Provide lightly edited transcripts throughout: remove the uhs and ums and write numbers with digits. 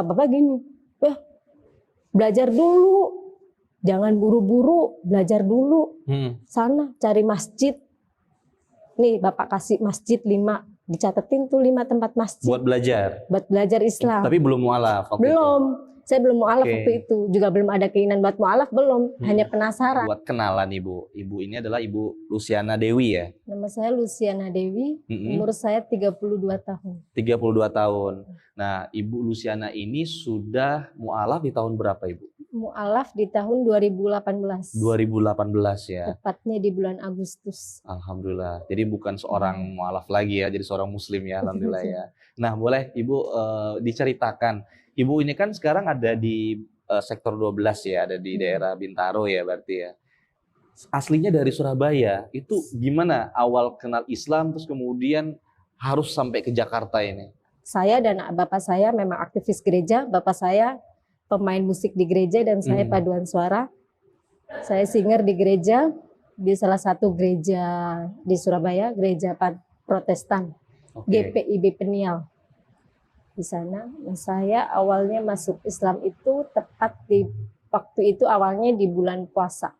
bapak gini, wah belajar dulu, jangan buru-buru, belajar dulu. Sana cari masjid. Nih bapak kasih masjid 5, dicatetin tuh 5 tempat masjid. Buat belajar? Buat belajar Islam. Tapi belum mualaf waktu belum. itu? Saya belum mualaf waktu itu. Juga belum ada keinginan buat mualaf, belum. Hanya penasaran. Buat kenalan Ibu. Ibu ini adalah Ibu Luciana Dewi ya? Nama saya Luciana Dewi, umur saya 32 tahun. 32 tahun. Nah, Ibu Luciana ini sudah mualaf di tahun berapa Ibu? Mualaf di tahun 2018. 2018 ya? Tepatnya di bulan Agustus. Alhamdulillah. Jadi bukan seorang mualaf lagi ya, jadi seorang muslim ya, alhamdulillah ya. Nah, boleh Ibu diceritakan. Ibu ini kan sekarang ada di sektor 12 ya, ada di daerah Bintaro ya berarti ya. Aslinya dari Surabaya, itu gimana awal kenal Islam terus kemudian harus sampai ke Jakarta ini? Saya dan bapak saya memang aktivis gereja, bapak saya pemain musik di gereja dan saya paduan suara. Saya singer di gereja, di salah satu gereja di Surabaya, gereja Protestan, GPIB Peniel. Di sana, saya awalnya masuk Islam itu tepat di waktu itu awalnya di bulan puasa,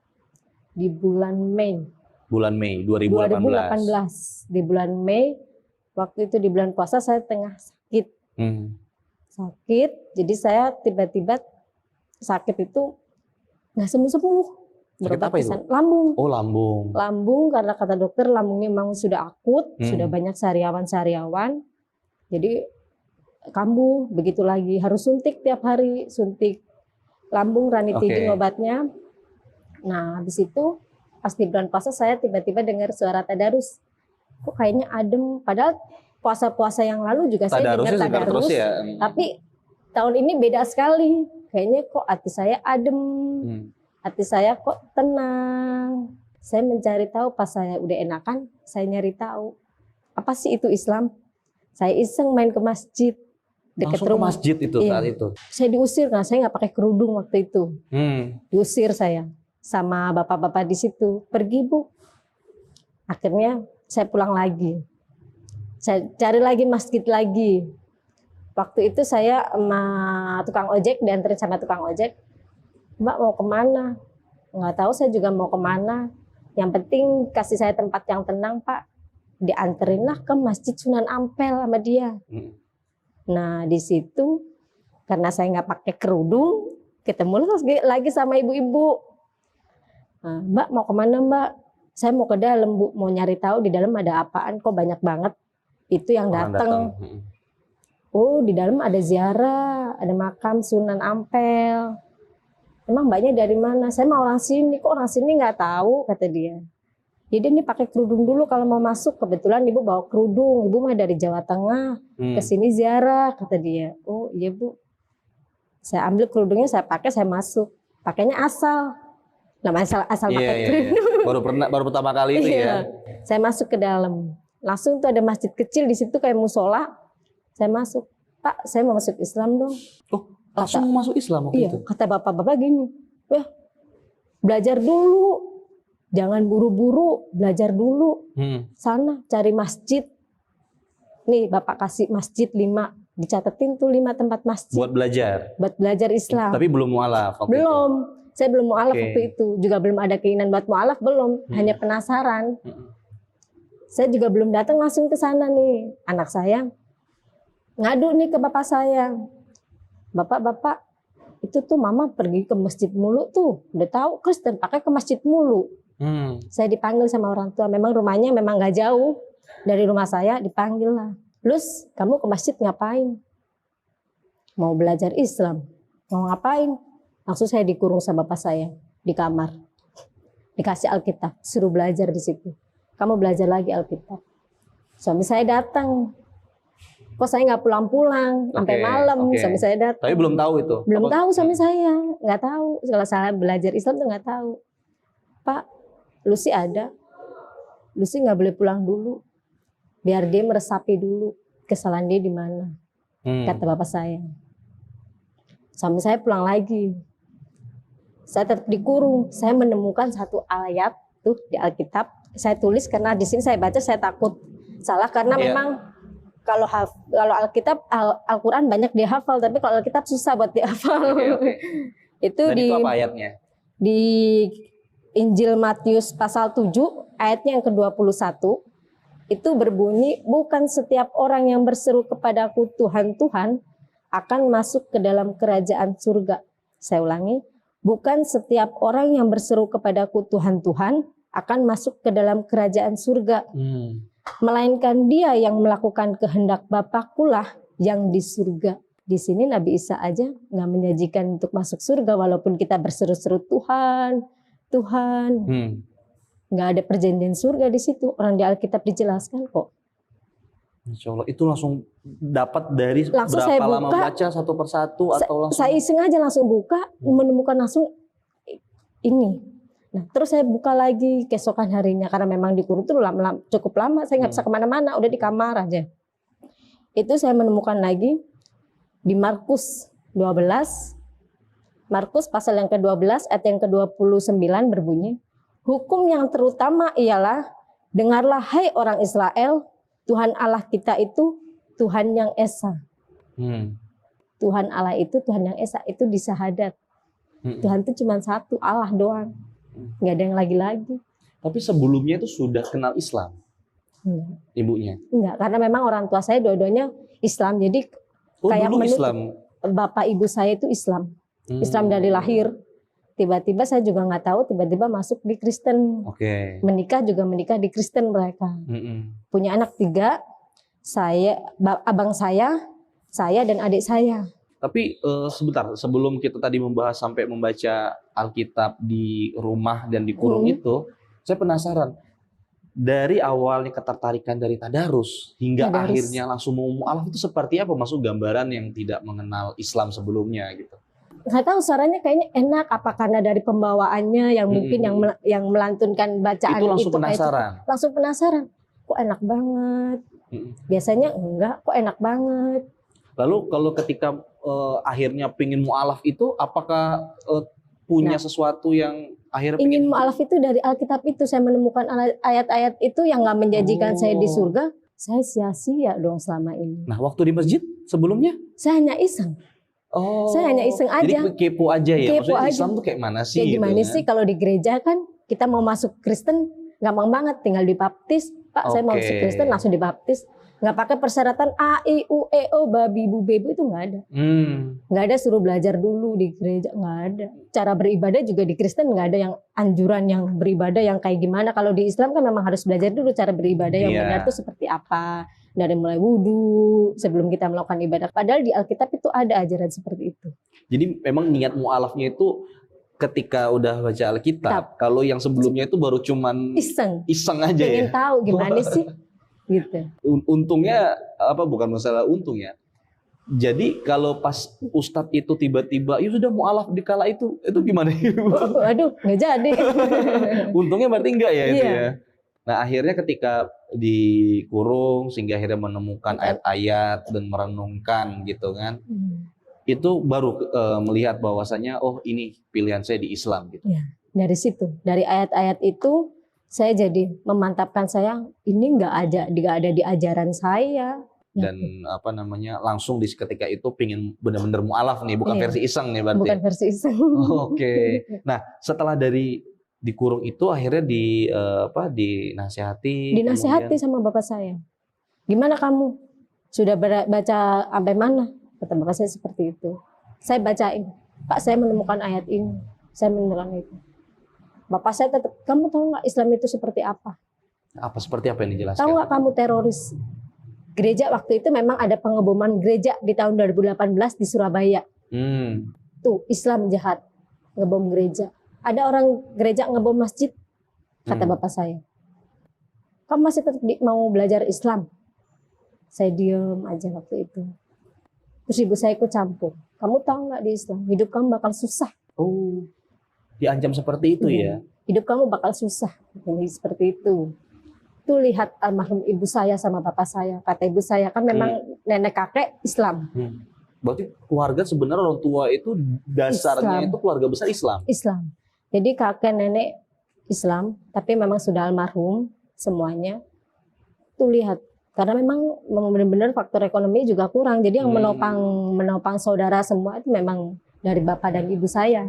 di bulan Mei. Bulan Mei 2018. Di bulan Mei, waktu itu di bulan puasa saya tengah sakit. Sakit, jadi saya tiba-tiba sakit itu nggak sembuh-sembuh. Sakit apa itu? Lambung. Oh, lambung. Lambung karena kata dokter lambungnya memang sudah akut, sudah banyak sariawan-sariawan. Jadi kambuh, begitu lagi harus suntik tiap hari, suntik lambung, ranitidin obatnya. Nah, habis itu pas di bulan puasa saya tiba-tiba dengar suara tadarus. Kok kayaknya adem, padahal puasa-puasa yang lalu juga saya dengar tadarus. Ya? Tapi tahun ini beda sekali. Kayaknya kok hati saya adem. Hati saya kok tenang. Saya mencari tahu, pas saya udah enakan, saya nyari tahu. Apa sih itu Islam? Saya iseng main ke masjid. Dekat rumah. Ke masjid itu saat itu? Saya diusir, nah saya nggak pakai kerudung waktu itu. Diusir saya sama bapak-bapak di situ. Pergi Bu. Akhirnya saya pulang lagi. Saya cari lagi masjid lagi. Waktu itu saya sama tukang ojek, dianterin sama tukang ojek. Mbak mau kemana? Nggak tahu saya juga mau kemana. Yang penting kasih saya tempat yang tenang Pak. Dianterinlah ke Masjid Sunan Ampel sama dia. Nah di situ karena saya nggak pakai kerudung, ketemu lagi sama ibu-ibu. Nah, Mbak mau kemana Mbak? Saya mau ke dalam Bu, mau nyari tahu di dalam ada apaan, kok banyak banget itu yang datang. Oh di dalam ada ziarah, ada makam Sunan Ampel. Emang Mbaknya dari mana? Saya mau orang sini, kok orang sini nggak tahu, kata dia. Jadi ini pakai kerudung dulu kalau mau masuk. Kebetulan ibu bawa kerudung, ibu mah dari Jawa Tengah, ke sini ziarah, kata dia. Oh iya Bu. Saya ambil kerudungnya, saya pakai, saya masuk. Pakainya asal. Namanya asal pakai kerudung. Baru pertama kali itu ya. Saya masuk ke dalam. Langsung tuh ada masjid kecil di situ kayak musola. Saya masuk. Pak, saya mau masuk Islam dong. Oh, langsung masuk Islam waktu itu? Kata bapak-bapak gini. Wah, belajar dulu. Jangan buru-buru, belajar dulu. Sana cari masjid. Nih bapak kasih masjid 5, dicatetin tuh 5 tempat masjid. Buat belajar? Buat belajar Islam. Tapi belum mualaf waktu belum. Itu? Saya belum mualaf waktu itu. Juga belum ada keinginan buat mualaf, belum. Hanya penasaran. Saya juga belum datang langsung ke sana nih. Anak saya ngadu nih ke bapak saya. Bapak, itu tuh mama pergi ke masjid mulu tuh. Udah tahu Kristen pakai ke masjid mulu. Saya dipanggil sama orang tua, memang rumahnya memang gak jauh dari rumah saya, dipanggil lah. Lus, kamu ke masjid ngapain? Mau belajar Islam. Mau ngapain? Langsung saya dikurung sama bapak saya di kamar. Dikasih Alkitab, suruh belajar di situ. Kamu belajar lagi Alkitab. Suami saya datang. Kok saya nggak pulang-pulang sampai malam? Suami saya datang. Tapi belum tahu itu? Belum tahu suami saya, nggak tahu. Kalau saya belajar Islam tuh nggak tahu. Pak, Lucy ada. Lucy nggak boleh pulang dulu. Biar dia meresapi dulu kesalahan dia di mana. Kata bapak saya. Suami saya pulang lagi. Saya tetap dikurung. Saya menemukan satu ayat tuh di Alkitab. Saya tulis karena di sini saya baca saya takut salah karena memang Kalau Alkitab, Al-Quran banyak dihafal, tapi kalau Alkitab susah buat dihafal. Oke. Itu Dan itu apa ayatnya? di Injil Matius pasal 7 ayatnya yang ke-21 itu berbunyi, bukan setiap orang yang berseru kepadaku Tuhan, Tuhan akan masuk ke dalam kerajaan surga. Saya ulangi, bukan setiap orang yang berseru kepadaku Tuhan, Tuhan akan masuk ke dalam kerajaan surga. Melainkan dia yang melakukan kehendak Bapakkulah yang di surga. Di sini Nabi Isa aja nggak menyajikan untuk masuk surga walaupun kita berseru-seru Tuhan, Tuhan. Nggak ada perjanjian surga di situ. Orang di Alkitab dijelaskan kok. Insya Allah itu langsung dapat dari langsung berapa saya lama buka, baca satu persatu atau langsung? Saya iseng aja langsung buka, menemukan langsung ini. Nah, terus saya buka lagi keesokan harinya karena memang di kurung itu cukup lama, saya nggak bisa kemana-mana, udah di kamar aja. Itu saya menemukan lagi di Markus 12, Markus pasal yang ke-12 ayat yang ke-29 berbunyi, hukum yang terutama ialah, dengarlah hai orang Israel, Tuhan Allah kita itu Tuhan yang Esa. Tuhan Allah itu Tuhan yang Esa, itu di syahadat. Tuhan itu cuma satu, Allah doang. Nggak ada yang lagi-lagi. Tapi sebelumnya itu sudah kenal Islam? Enggak. Ibunya? Enggak, karena memang orang tua saya dua-duanya Islam. Jadi kayak dulu Islam? Bapak ibu saya itu Islam. Islam dari lahir. Tiba-tiba saya juga nggak tahu, tiba-tiba masuk di Kristen. Menikah juga menikah di Kristen mereka. Punya anak 3, abang saya dan adik saya. Tapi sebentar, sebelum kita tadi membahas sampai membaca Alkitab di rumah dan di kurung itu, saya penasaran. Dari awalnya ketertarikan dari tadarus hingga akhirnya langsung mau mu'alaf itu seperti apa? Masuk gambaran yang tidak mengenal Islam sebelumnya gitu. Nggak tahu, suaranya kayaknya enak, apa karena dari pembawaannya yang mungkin yang melantunkan bacaan itu langsung penasaran. Langsung penasaran. Kok enak banget. Biasanya enggak, kok enak banget. Lalu kalau ketika akhirnya pingin mu'alaf itu, apakah punya sesuatu yang akhirnya ingin mu'alaf itu dari Alkitab itu? Saya menemukan ayat-ayat itu yang nggak menjanjikan saya di surga. Saya sia-sia dong selama ini. Nah, waktu di masjid sebelumnya? Saya hanya iseng. Saya hanya iseng aja. Jadi kepo aja ya? Kepo maksudnya aja. Islam tuh kayak mana sih? Ya gimana gitu, sih kalau di gereja kan kita mau masuk Kristen gampang banget, tinggal dibaptis. Pak, saya mau masuk Kristen langsung dibaptis. Nggak pakai persyaratan A, I, U, E, O, babi, bu, bebu, itu nggak ada. Nggak ada suruh belajar dulu di gereja, nggak ada. Cara beribadah juga di Kristen nggak ada yang anjuran yang beribadah yang kayak gimana. Kalau di Islam kan memang harus belajar dulu cara beribadah yang benar itu seperti apa. Dari mulai wudhu sebelum kita melakukan ibadah. Padahal di Alkitab itu ada ajaran seperti itu. Jadi memang niat mu'alafnya itu ketika udah baca Alkitab. Kalau yang sebelumnya itu baru cuman iseng aja. Pengen tahu gimana sih gitu. Untungnya apa, bukan masalah untung ya. Jadi kalau pas Ustadz itu tiba-tiba ya sudah mu'alaf di kala itu gimana? Aduh, nggak jadi. Untungnya berarti enggak ya itu ya. Nah, akhirnya ketika dikurung sehingga akhirnya menemukan ayat-ayat dan merenungkan gitu kan. Itu baru melihat bahwasanya oh ini pilihan saya di Islam gitu. Ya, dari situ, dari ayat-ayat itu saya jadi memantapkan saya ini nggak ada di ajaran saya. Dan apa namanya langsung di ketika itu pingin benar-benar mu'alaf nih, bukan versi iseng nih berarti. Bukan versi iseng. Oke. Nah, setelah dari dikurung itu akhirnya dinasihati. Dinasihati sama bapak saya. Gimana kamu? Sudah baca sampai mana? Kata bapak saya seperti itu. Saya bacain, Pak, saya menemukan ayat ini, saya menemukan itu. Bapak saya tetap, kamu tahu nggak Islam itu seperti apa? Apa seperti apa yang dijelaskan? Tahu nggak kamu teroris? Gereja waktu itu memang ada pengeboman gereja di tahun 2018 di Surabaya. Tuh Islam jahat, ngebom gereja. Ada orang gereja ngebom masjid, kata bapak saya. Kamu masih tetap mau belajar Islam? Saya diem aja waktu itu. Terus ibu saya ikut campur. Kamu tahu nggak di Islam, hidup kamu bakal susah. Oh, diancam seperti itu ya? Hidup kamu bakal susah. Ini seperti itu. Tuh lihat almarhum ibu saya sama bapak saya. Kata ibu saya kan memang nenek kakek Islam. Berarti keluarga sebenarnya orang tua itu dasarnya itu keluarga besar Islam. Islam. Jadi kakek nenek Islam, tapi memang sudah almarhum semuanya. Tuh lihat Karena memang benar-benar faktor ekonomi juga kurang. Jadi yang menopang saudara semua itu memang dari bapak dan ibu saya.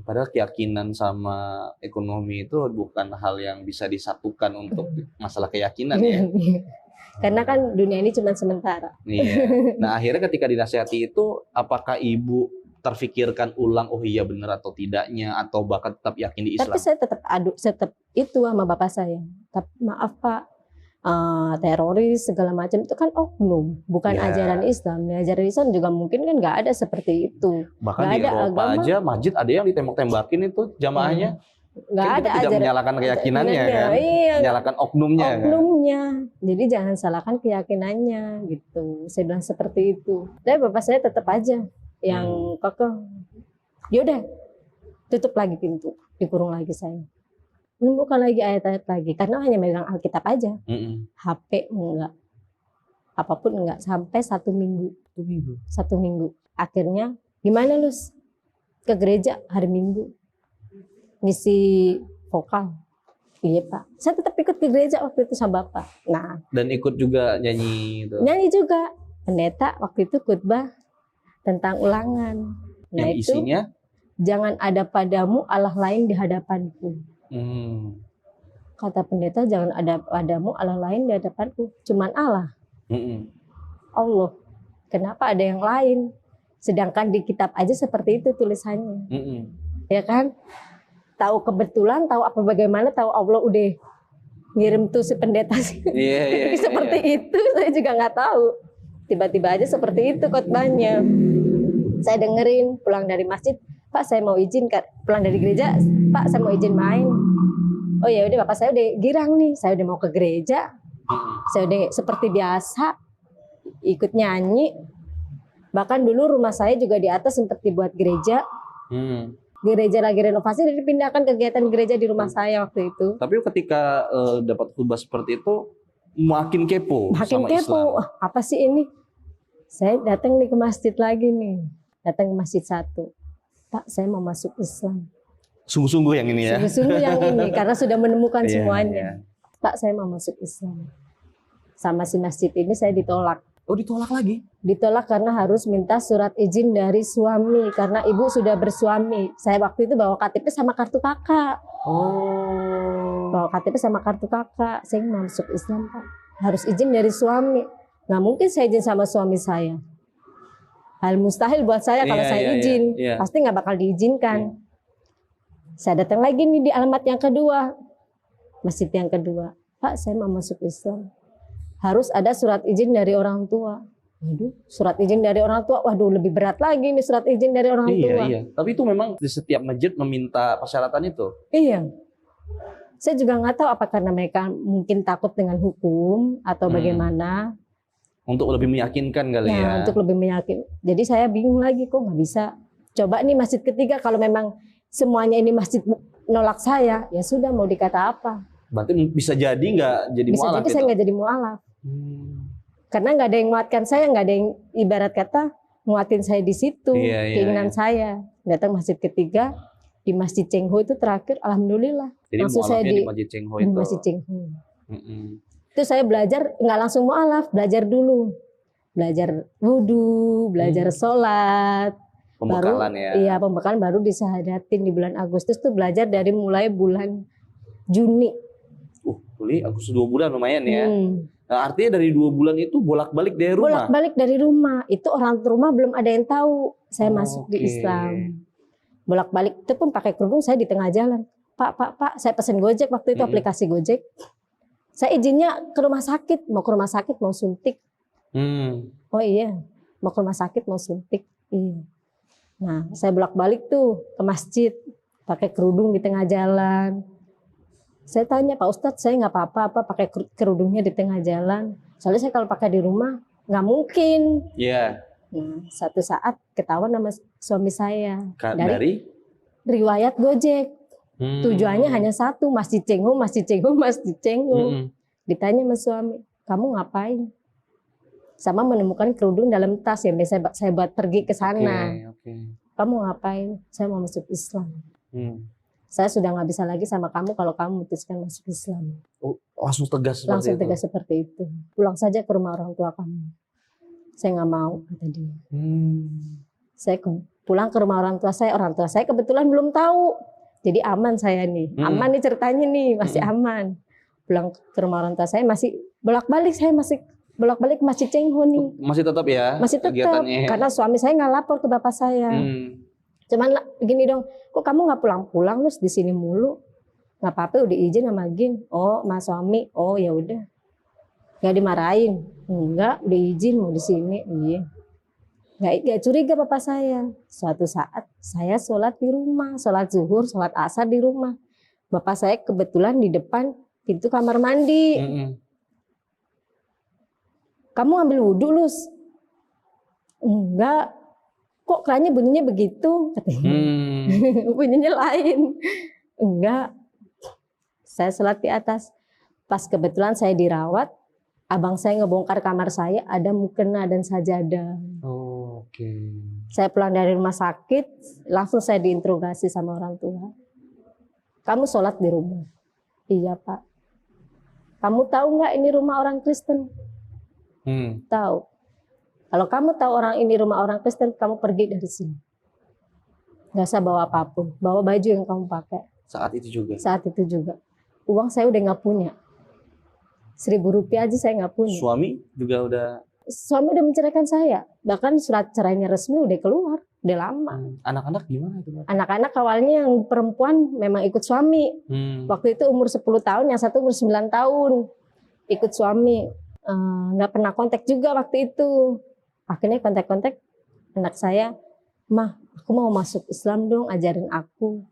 Padahal keyakinan sama ekonomi itu bukan hal yang bisa disatukan untuk masalah keyakinan ya. Karena kan dunia ini cuma sementara. Iya. Nah akhirnya ketika dinasihati itu, apakah ibu terfikirkan ulang, oh iya benar atau tidaknya, atau bahkan tetap yakin di Islam? Tapi saya tetap itu sama bapak saya. Tapi maaf Pak, teroris segala macam itu kan oknum, bukan ajaran Islam. Ajaran Islam juga mungkin kan nggak ada seperti itu. Bahkan gak di ada Eropa agama aja masjid ada yang ditembak-tembakin itu jamaahnya. Nggak Kan ada kita tidak menyalahkan keyakinannya kan, menyalahkan oknumnya kan. Jadi jangan salahkan keyakinannya gitu. Saya bilang seperti itu. Tapi bapak saya tetap aja yang kekeh. Yaudah, tutup lagi pintu, dikurung lagi saya. Bukan lagi ayat-ayat lagi, karena hanya megang Alkitab aja. HP enggak, apapun enggak, sampai 1 minggu. 1 minggu. Akhirnya, gimana Lus? Ke gereja hari Minggu. Ngisi vokal. Iya Pak. Saya tetap ikut ke gereja waktu itu sama Bapak. Nah. Dan ikut juga nyanyi itu. Nyanyi juga. Pendeta waktu itu khotbah tentang ulangan. Nah yang itu, isinya? Jangan ada padamu Allah lain di hadapanku. Kata pendeta, jangan ada padamu Allah lain di hadapanku. Cuman Allah. Allah. Kenapa ada yang lain? Sedangkan di kitab aja seperti itu tulisannya. Ya kan? Tahu kebetulan, tahu apa bagaimana, tahu Allah udah ngirim tuh si pendeta sih. Seperti itu saya juga nggak tahu. Tiba-tiba aja seperti itu khotbahnya. Saya dengerin pulang dari masjid, Pak saya mau izin, pulang dari gereja, Pak saya mau izin main. Oh ya udah, bapak saya udah girang nih, saya udah mau ke gereja, saya udah seperti biasa ikut nyanyi. Bahkan dulu rumah saya juga di atas sempat dibuat gereja. Gereja lagi renovasi, jadi dipindahkan kegiatan gereja di rumah saya waktu itu. Tapi ketika dapat khotbah seperti itu, makin kepo sama Islam. Apa sih ini? Saya datang nih ke masjid lagi nih, datang ke masjid 1. Pak, saya mau masuk Islam. Sungguh-sungguh yang ini ya? Sungguh-sungguh yang ini, karena sudah menemukan semuanya. Pak, saya mau masuk Islam. Sama si masjid ini saya ditolak. Oh, ditolak lagi? Ditolak karena harus minta surat izin dari suami, karena ibu sudah bersuami. Saya waktu itu bawa KTP sama kartu kakak. Bawa KTP sama kartu kakak. Saya mau masuk Islam Pak, harus izin dari suami. Nggak mungkin saya izin sama suami saya. Hal mustahil buat saya kalau saya izin. Pasti nggak bakal diizinkan. Saya datang lagi nih di alamat yang kedua, masjid yang kedua. Pak, saya mau masuk Islam. Harus ada surat izin dari orang tua. Waduh, surat izin dari orang tua. Waduh, lebih berat lagi nih surat izin dari orang tua. Iya. Tapi itu memang di setiap masjid meminta persyaratan itu. Iya. Saya juga nggak tahu apa karena mereka mungkin takut dengan hukum atau bagaimana. Untuk lebih meyakinkan kali ya. Untuk lebih meyakinkan. Jadi saya bingung lagi, kok nggak bisa. Coba nih masjid ketiga, kalau memang semuanya ini masjid nolak saya, ya sudah mau dikata apa. Berarti bisa jadi nggak jadi mualaf. Bisa jadi saya nggak jadi mualaf. Karena nggak ada yang menguatkan saya, nggak ada yang ibarat kata nguatin saya di situ. Keinginan saya datang masjid ketiga, di Masjid Cheng Ho itu terakhir, alhamdulillah. Jadi langsung saya di Masjid Cheng Ho itu. Masjid Cheng Ho. Itu saya belajar nggak langsung mualaf, belajar dulu, belajar wudhu, belajar sholat. Pembekalan baru, Iya, pembekalan baru disahadatin di bulan Agustus tuh, belajar dari mulai bulan Juni. Agustus 2 bulan lumayan ya. Nah, artinya dari 2 bulan itu bolak-balik dari rumah. Bolak-balik dari rumah. Itu orang rumah belum ada yang tahu saya masuk di Islam. Bolak-balik itu pun pakai kerudung, saya di tengah jalan. Pak, saya pesen Gojek waktu itu, aplikasi Gojek. Saya izinnya ke rumah sakit, mau ke rumah sakit mau suntik. Oh iya, mau ke rumah sakit mau suntik. Iya. Nah, saya bolak-balik tuh ke masjid, pakai kerudung di tengah jalan. Saya tanya, Pak Ustadz, saya nggak apa-apa pakai kerudungnya di tengah jalan. Soalnya saya kalau pakai di rumah nggak mungkin. Iya. Nah, satu saat ketahuan sama suami saya dari riwayat Gojek. Tujuannya hanya satu, Masjid Cheng Ho, Masjid Cheng Ho, Masjid Cheng Ho. Ditanya sama suami, kamu ngapain? Sama menemukan kerudung dalam tas yang biasa saya buat pergi ke sana. Kamu ngapain? Saya mau masuk Islam. Saya sudah nggak bisa lagi sama kamu kalau kamu memutuskan masuk Islam. Oh, langsung tegas seperti Langsung itu. tegas seperti itu. Pulang saja ke rumah orang tua kamu. Saya nggak mau, kata dia. Saya pulang ke rumah orang tua saya. Orang tua saya kebetulan belum tahu. Jadi aman saya nih. Aman nih ceritanya nih, masih aman. Pulang ke rumah orang tua saya masih bolak-balik. Saya masih bolak-balik Masjid Cengho nih. Masih tetap ya? Masih tetap. Kegiatannya. Karena suami saya nggak lapor ke bapak saya. Cuman gini dong, kok kamu nggak pulang-pulang terus di sini mulu? Nggak apa-apa, udah izin sama Gin. Oh, mas suami. Oh ya udah. Nggak dimarahin. Enggak, udah izin mau di sini. Iya. Nggak curiga bapak saya. Suatu saat saya sholat di rumah, sholat zuhur, sholat asar di rumah. Bapak saya kebetulan di depan pintu kamar mandi. Kamu ambil wudhu, Lus? Enggak. Kok kerannya bunyinya begitu? Katanya. Bunyinya lain. Enggak. Saya sholat di atas. Pas kebetulan saya dirawat, abang saya ngebongkar kamar saya, ada mukena dan sajadah. Oh, oke. Saya pulang dari rumah sakit, langsung saya diinterogasi sama orang tua. Kamu sholat di rumah? Iya Pak. Kamu tahu nggak ini rumah orang Kristen? Tahu. Kalau kamu tahu orang ini rumah orang Kristen, kamu pergi dari sini. Nggak usah bawa apapun, bawa baju yang kamu pakai. Saat itu juga? Saat itu juga. Uang saya udah nggak punya. 1.000 rupiah aja saya nggak punya. Suami juga udah? Suami udah menceraikan saya. Bahkan surat cerainya resmi udah keluar, udah lama. Anak-anak gimana itu? Anak-anak awalnya yang perempuan memang ikut suami. Waktu itu umur 10 tahun, yang satu umur 9 tahun. Ikut suami. Nggak pernah kontak juga waktu itu. Akhirnya kontak-kontak anak saya, "Mah, aku mau masuk Islam dong, ajarin aku."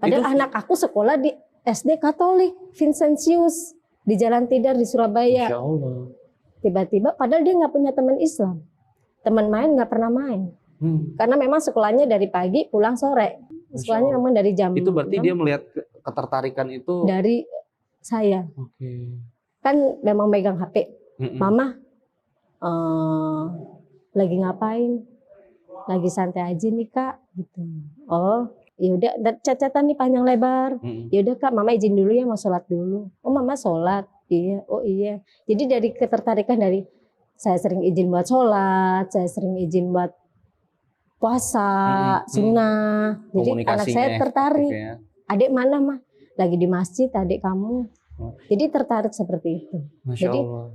Padahal anak aku sekolah di SD Katolik, Vincentius, di Jalan Tidar di Surabaya. Masya Allah. Tiba-tiba, padahal dia nggak punya teman Islam. Teman main nggak pernah main. Karena memang sekolahnya dari pagi, pulang sore. Sekolahnya memang dari jam itu berarti 6. dia melihat ketertarikan itu? Dari saya. Kan memang megang HP. Mama, lagi ngapain? Lagi santai aja nih Kak, gitu. Oh, ya udah, cacatan nih panjang lebar. Ya udah Kak, Mama izin dulu ya, mau sholat dulu. Oh Mama sholat, iya. Oh iya. Jadi dari ketertarikan dari saya sering izin buat sholat, saya sering izin buat puasa, sunnah. Jadi anak saya tertarik. Adik mana Mah? Lagi di masjid, adik kamu. Jadi tertarik seperti itu. Masya Jadi Allah.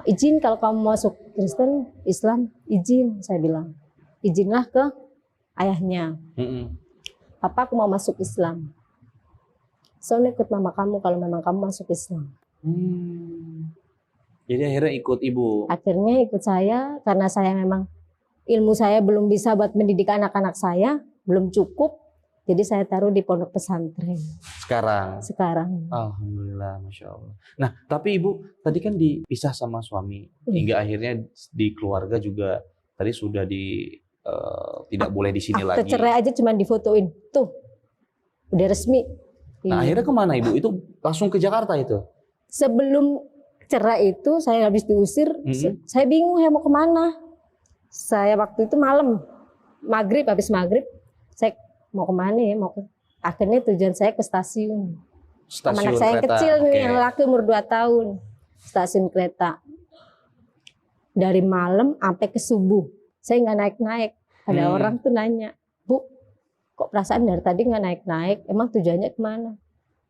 Izin kalau kamu masuk Kristen, Islam, izin, saya bilang. Izinlah ke ayahnya. Papa, aku mau masuk Islam. Soalnya ikut mama kamu kalau memang kamu masuk Islam. Jadi akhirnya ikut ibu? Akhirnya ikut saya, karena saya memang ilmu saya belum bisa buat mendidik anak-anak saya, belum cukup. Jadi saya taruh di pondok pesantren. Sekarang. Alhamdulillah, Masya Allah. Nah, tapi Ibu tadi kan dipisah sama suami. Hingga akhirnya di keluarga juga tadi sudah tidak boleh di sini lagi. Cerai aja cuma difotoin. Tuh, udah resmi. Nah, akhirnya kemana Ibu? Itu langsung ke Jakarta itu? Sebelum cerai itu saya habis diusir. Saya bingung ya mau kemana. Saya waktu itu malam. Habis maghrib. Saya mau kemana ya? Akhirnya tujuan saya ke stasiun. Anak saya yang kecil nih, yang laki umur 2 tahun. Stasiun kereta. Dari malam sampai ke subuh. Saya nggak naik-naik. Ada orang tuh nanya, "Bu, kok perasaan dari tadi nggak naik-naik? Emang tujuannya kemana?"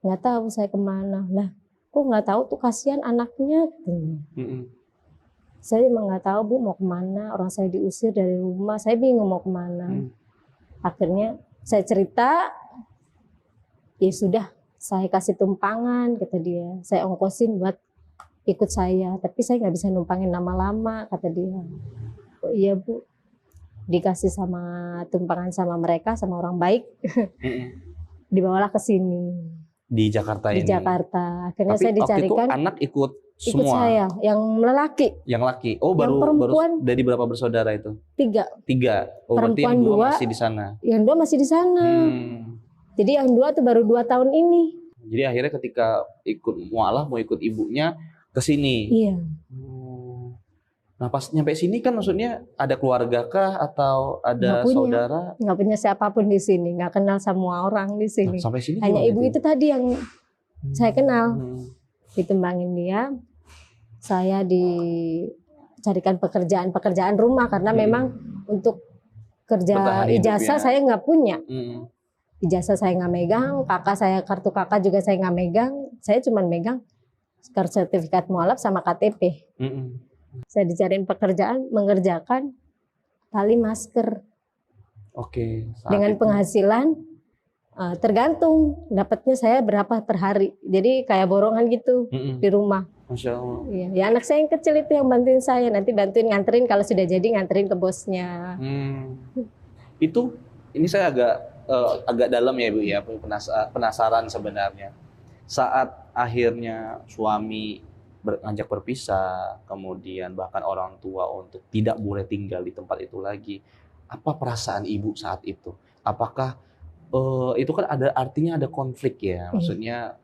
Nggak tahu saya kemana. Lah, kok nggak tahu tuh, kasihan anaknya. Saya emang nggak tahu Bu mau kemana. Orang saya diusir dari rumah. Saya bingung mau kemana. Akhirnya saya cerita, ya sudah, saya kasih tumpangan, kata dia. Saya ongkosin buat ikut saya, tapi saya nggak bisa numpangin lama-lama, kata dia. Oh iya Bu, dikasih sama tumpangan sama mereka, sama orang baik, dibawalah ke sini. Di Jakarta ini? Di Jakarta. Akhirnya tapi saya dicarikan. Waktu itu anak ikut semua? Ikut saya, yang laki. Yang laki? Oh, yang perempuan, dari berapa bersaudara itu? 3. Oh, berarti yang 2 masih di sana? Yang 2 masih di sana. Jadi yang 2 tuh baru 2 tahun ini. Jadi akhirnya ketika ikut mualah, mau ikut ibunya ke sini? Iya. Nah pas nyampe sini kan maksudnya ada keluarga kah atau ada Nggak punya. saudara? Nggak punya siapapun di sini, nggak kenal semua orang di Nah, sini. sampai sini Hanya gimana ibu itu tadi yang saya kenal. Ditimbangin dia, saya dicarikan pekerjaan rumah karena memang untuk kerja Bertahan hidup ijazah ya. saya nggak punya. Hmm. Ijazah saya nggak megang, kartu kakak juga saya nggak megang. Saya cuma megang sertifikat mualaf sama KTP. Hmm. Saya dicariin pekerjaan mengerjakan tali masker Oke. Saat dengan itu. penghasilan tergantung dapatnya saya berapa per hari. Jadi kayak borongan gitu di rumah. Masya Allah. Iya, ya anak saya yang kecil itu yang bantuin saya. Nanti bantuin nganterin kalau sudah jadi nganterin ke bosnya. Itu ini saya agak dalam ya Bu ya, penasaran sebenarnya. Saat akhirnya suami ngajak berpisah, kemudian bahkan orang tua untuk tidak boleh tinggal di tempat itu lagi, apa perasaan ibu saat itu? Apakah itu kan artinya ada konflik ya, maksudnya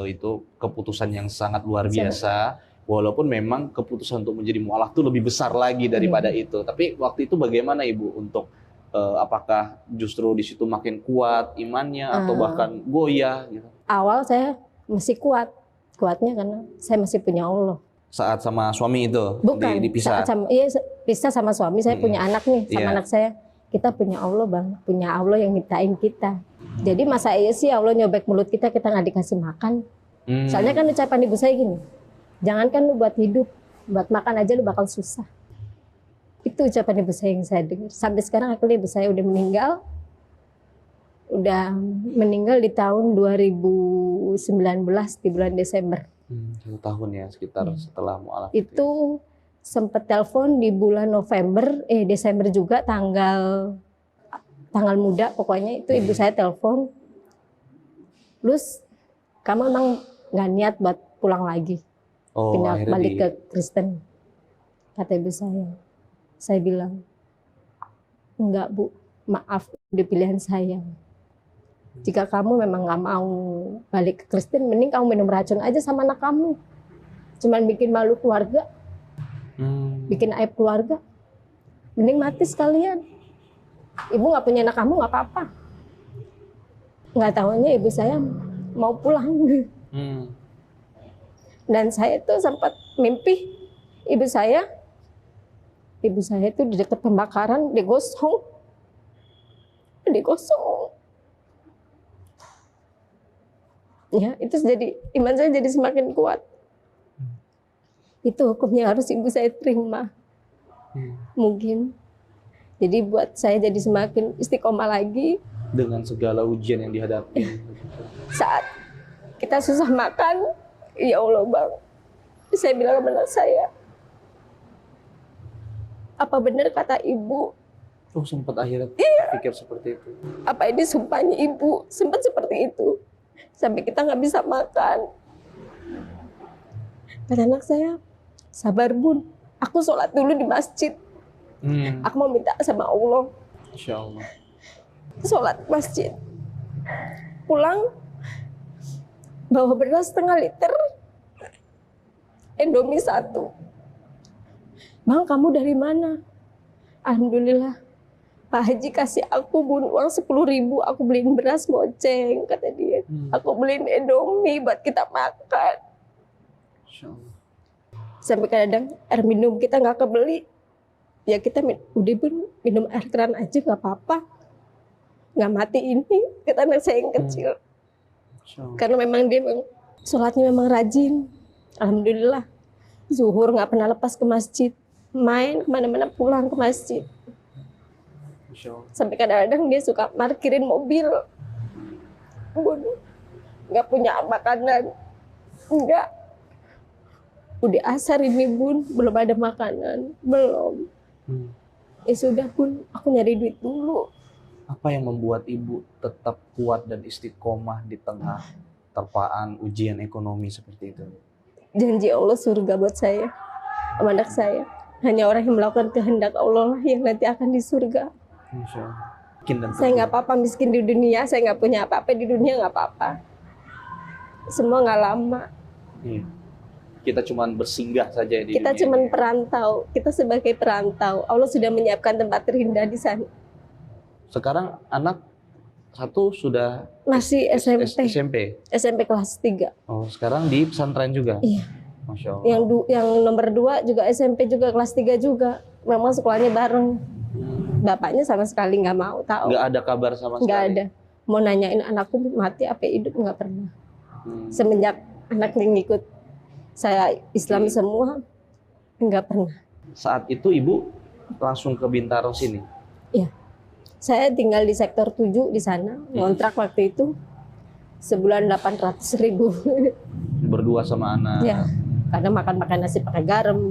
itu keputusan yang sangat luar biasa. Walaupun memang keputusan untuk menjadi mualaf itu lebih besar lagi daripada itu. Tapi waktu itu bagaimana Ibu untuk apakah justru di situ makin kuat imannya atau bahkan goyah gitu? Awal saya masih kuatnya karena saya masih punya Allah. Saat sama suami itu Bukan, dipisah? pisah sama suami, saya punya anak nih sama anak saya. Kita punya Allah Bang, punya Allah yang nyiptain kita. Jadi masa iya sih Allah nyobek mulut kita nggak dikasih makan. Soalnya kan ucapan ibu saya gini, jangankan lu buat hidup, buat makan aja lu bakal susah. Itu ucapan ibu saya yang saya dengar. Sampai sekarang akhirnya ibu saya udah meninggal di tahun 2019 di bulan Desember. 1 tahun ya sekitar setelah mualaf. Itu sempat telepon di bulan Desember juga tanggal muda pokoknya itu ibu saya telepon. Lus, kamu emang nggak niat buat pulang lagi? Pindah balik ke Kristen, kata ibu saya. Saya bilang, enggak Bu, maaf udah pilihan saya. Jika kamu memang nggak mau balik ke Kristen, mending kamu minum racun aja sama anak kamu. Cuman bikin malu keluarga, bikin aib keluarga. Mending mati sekalian. Ibu nggak punya anak kamu nggak apa-apa. Nggak tahunya ibu saya mau pulang. Dan saya tuh sempat mimpi ibu saya itu di dekat pembakaran digosong. Ya, itu jadi iman saya jadi semakin kuat. Itu hukumnya harus ibu saya terima. Mungkin. Jadi buat saya jadi semakin istiqomah lagi. Dengan segala ujian yang dihadapi. Saat kita susah makan, ya Allah Bang. Saya bilang ke anak saya, apa benar kata ibu? Oh sempat akhirnya pikir seperti itu. Apa ini sumpahnya ibu? Sempat seperti itu. Sampai kita nggak bisa makan. Kata anak saya, sabar Bun. Aku sholat dulu di masjid. Aku mau minta sama Allah. Insya Allah. Sholat masjid. Pulang, bawa beras setengah liter. Indomie 1. Bang, kamu dari mana? Alhamdulillah. Pak Haji kasih aku Bun uang 10.000, aku beliin beras goceng, kata dia. Aku beliin Indomie buat kita makan. Sampai kadang air minum kita nggak kebeli, ya kita udah Bun minum air keran aja nggak apa-apa, nggak mati ini, kata anak saya yang kecil. Karena memang dia sholatnya memang rajin, alhamdulillah. Zuhur nggak pernah lepas ke masjid, main kemana-mana pulang ke masjid. Sampai kadang-kadang dia suka parkirin mobil, Bun, nggak punya makanan, enggak. Udah asar ini Bun, belum ada makanan, belum. Ya sudah Bun, aku nyari duit dulu. Apa yang membuat ibu tetap kuat dan istiqomah di tengah terpaan ujian ekonomi seperti itu? Janji Allah surga buat saya, sama anak saya. Hanya orang yang melakukan kehendak Allah lah yang nanti akan di surga. Saya nggak apa-apa miskin di dunia, saya nggak punya apa-apa di dunia, nggak apa-apa. Semua nggak lama. kita cuman bersinggah saja di Kita dunia cuman ini. perantau, kita sebagai perantau. Allah sudah menyiapkan tempat terindah di sana. Sekarang anak satu sudah Masih SMP, SMP. SMP kelas 3. Oh, sekarang di pesantren juga. Iya. Masya Allah. Yang nomor 2 juga SMP juga kelas 3 juga. Memang sekolahnya bareng. Bapaknya sama sekali nggak mau tahu. Nggak ada kabar sama sekali. Nggak ada. Mau nanyain anakku mati apa hidup nggak pernah. Hmm. Semenjak anaknya ngikut saya Islam semua nggak pernah. Saat itu ibu langsung ke Bintaro sini. Iya. Saya tinggal di sektor 7 di sana, ngontrak waktu itu sebulan 800.000. Berdua sama anak. Ya, kadang makan nasi pakai garam,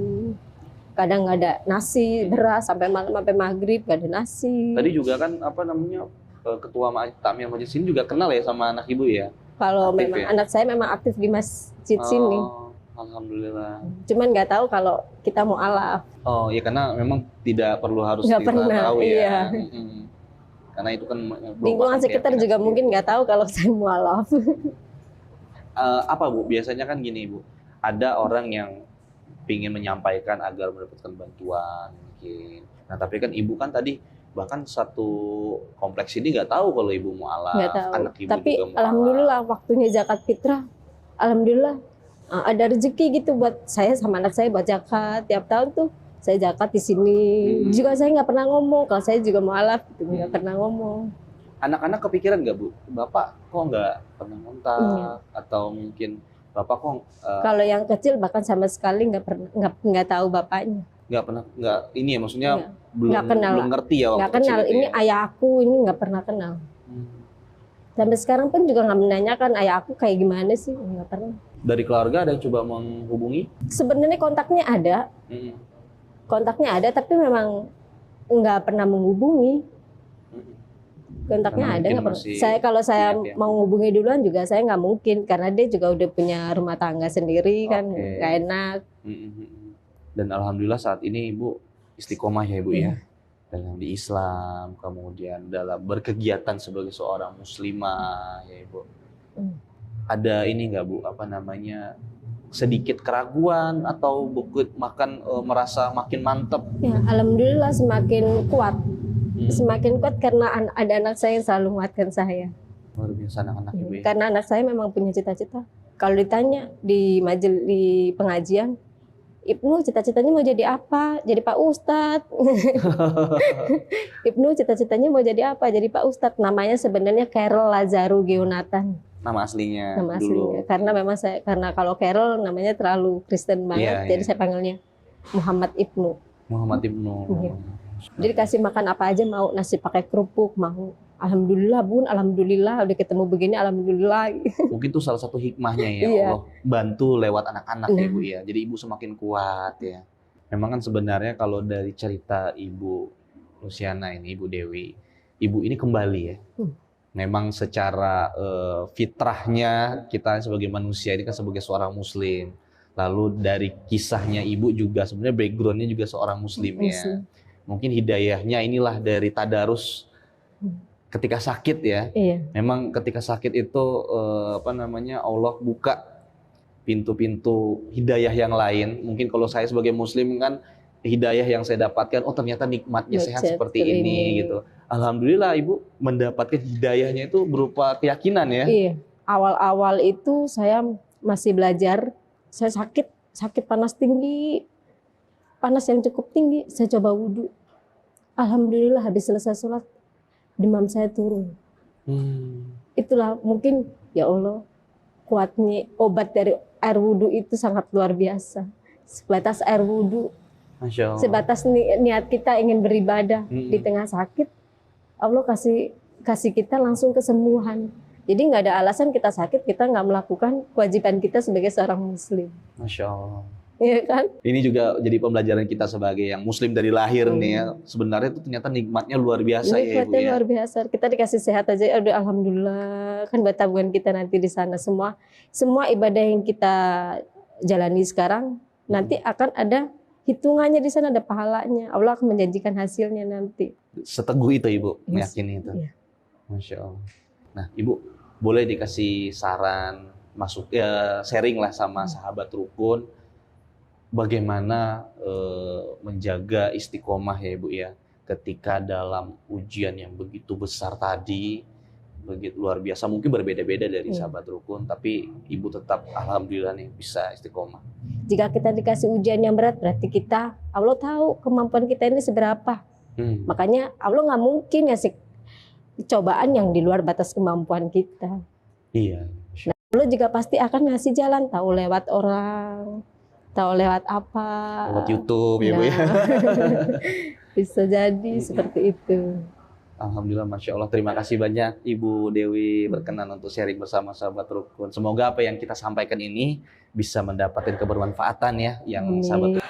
kadang nggak ada nasi, beras sampai malam sampai maghrib nggak ada nasi. Tadi juga kan apa namanya ketua takmir majelis ini juga kenal ya sama anak ibu ya. Kalau Aktif memang ya? anak saya memang aktif di masjid sini, Alhamdulillah. cuman nggak tahu kalau kita mau alaf. Oh ya, karena memang tidak perlu harus Nggak kita pernah, tahu ya. iya. Karena itu kan Lingkungan sekitar juga mungkin nggak tahu kalau saya mau alaf. Apa Bu? Biasanya kan gini Bu, ada orang yang ingin menyampaikan agar mendapatkan bantuan mungkin. Nah tapi kan ibu kan tadi bahkan satu kompleks ini nggak tahu kalau ibu mau alaf, Nggak tahu. anak ibu Tapi juga mau alhamdulillah waktunya zakat fitrah, alhamdulillah ada rezeki gitu buat saya sama anak saya buat zakat tiap tahun tuh. Saya zakat di sini. Juga saya nggak pernah ngomong kalau saya juga mau alaf gitu, nggak pernah ngomong. Anak-anak kepikiran nggak Bu? Bapak kok nggak pernah kontak atau mungkin Bapak kok Kalau yang kecil bahkan sama sekali nggak pernah nggak tahu bapaknya. nggak ini ya, maksudnya belum Nggak kenal. belum ngerti ya waktu Nggak kecil kenal. itu Ini ya? ayah aku ini nggak pernah kenal. Sampai sekarang pun juga nggak menanyakan ayah aku kayak gimana sih, nggak pernah. Dari keluarga ada yang coba menghubungi? Sebenarnya kontaknya ada tapi memang nggak pernah menghubungi. Kontaknya Karena ada mungkin nggak pernah. masih Kalau saya niat ya. mau hubungi duluan juga saya nggak mungkin karena dia juga udah punya rumah tangga sendiri kan, Oke. nggak enak. Dan alhamdulillah saat ini Ibu istiqomah ya Ibu ya, Iya. dalam di Islam, kemudian dalam berkegiatan sebagai seorang muslimah ya Ibu. Ada ini nggak Bu, apa namanya, sedikit keraguan atau bukit makan merasa makin mantep? Ya, alhamdulillah semakin kuat. Semakin kuat karena ada anak saya yang selalu menguatkan saya. Luar biasa anak-anak Ibu ya. Karena anak saya memang punya cita-cita. Kalau ditanya di pengajian, Ibnu cita-citanya mau jadi apa? Jadi Pak Ustadz. Ibnu cita-citanya mau jadi apa? Jadi Pak Ustadz. Namanya sebenarnya Carol Lazaru Geonatan. Nama aslinya Nama dulu. aslinya. Karena memang karena kalau Carol namanya terlalu Kristen banget, Iya, jadi iya. saya panggilnya Muhammad Ibnu. Muhammad Ibnu. Iya. Jadi kasih makan apa aja mau, nasi pakai kerupuk mau. Alhamdulillah Bun, alhamdulillah udah ketemu begini, alhamdulillah. Mungkin itu salah satu hikmahnya ya, Iya. Allah bantu lewat anak-anak ya Nah. Ibu ya. Jadi Ibu semakin kuat ya. Memang kan sebenarnya kalau dari cerita Ibu Luciana ini, Ibu Dewi, Ibu ini kembali ya. Memang secara fitrahnya kita sebagai manusia ini kan sebagai seorang muslim. Lalu dari kisahnya Ibu juga sebenarnya backgroundnya juga seorang muslim ya. Muslim. Mungkin hidayahnya inilah dari tadarus ketika sakit ya. Iya. Memang ketika sakit itu apa namanya, Allah buka pintu-pintu hidayah yang lain. Mungkin kalau saya sebagai muslim kan hidayah yang saya dapatkan, oh ternyata nikmatnya sehat seperti ini gitu. Alhamdulillah Ibu mendapatkan hidayahnya itu berupa keyakinan ya. Iya. Awal-awal itu saya masih belajar, saya sakit panas tinggi. Panas yang cukup tinggi, saya coba wudhu. Alhamdulillah habis selesai sholat, demam saya turun. Itulah mungkin ya Allah kuatnya obat dari air wudhu itu sangat luar biasa. Sebatas air wudhu, Masya Allah. sebatas niat kita ingin beribadah di tengah sakit, Allah kasih kita langsung kesembuhan. Jadi nggak ada alasan kita sakit, kita nggak melakukan kewajiban kita sebagai seorang muslim. Masya Allah. Iya kan? Ini juga jadi pembelajaran kita sebagai yang muslim dari lahir nih ya. Sebenarnya itu ternyata nikmatnya luar biasa ya Ibu Nikmatnya ya. luar biasa. Kita dikasih sehat aja, udah alhamdulillah. Kan buat tabungan kita nanti di sana semua ibadah yang kita jalani sekarang nanti akan ada hitungannya di sana, ada pahalanya. Allah akan menjanjikan hasilnya nanti. Seteguh itu Ibu Yes. meyakini itu. Iya. Masya Allah. Nah Ibu boleh dikasih saran, sharing lah sama sahabat rukun bagaimana menjaga istiqomah ya Ibu ya, ketika dalam ujian yang begitu besar tadi, begitu luar biasa, mungkin berbeda-beda dari sahabat rukun, tapi Ibu tetap alhamdulillah nih bisa istiqomah. Jika kita dikasih ujian yang berat, berarti Allah tahu kemampuan kita ini seberapa. Makanya Allah nggak mungkin ngasih cobaan yang di luar batas kemampuan kita. Iya. Nah, Allah juga pasti akan ngasih jalan, tahu lewat orang, tahu lewat apa. Lewat YouTube ya Bu ya. Bisa jadi seperti itu. Alhamdulillah, Masya Allah. Terima kasih banyak Ibu Dewi berkenan untuk sharing bersama sahabat rukun. Semoga apa yang kita sampaikan ini bisa mendapatkan kebermanfaatan ya, yang sahabat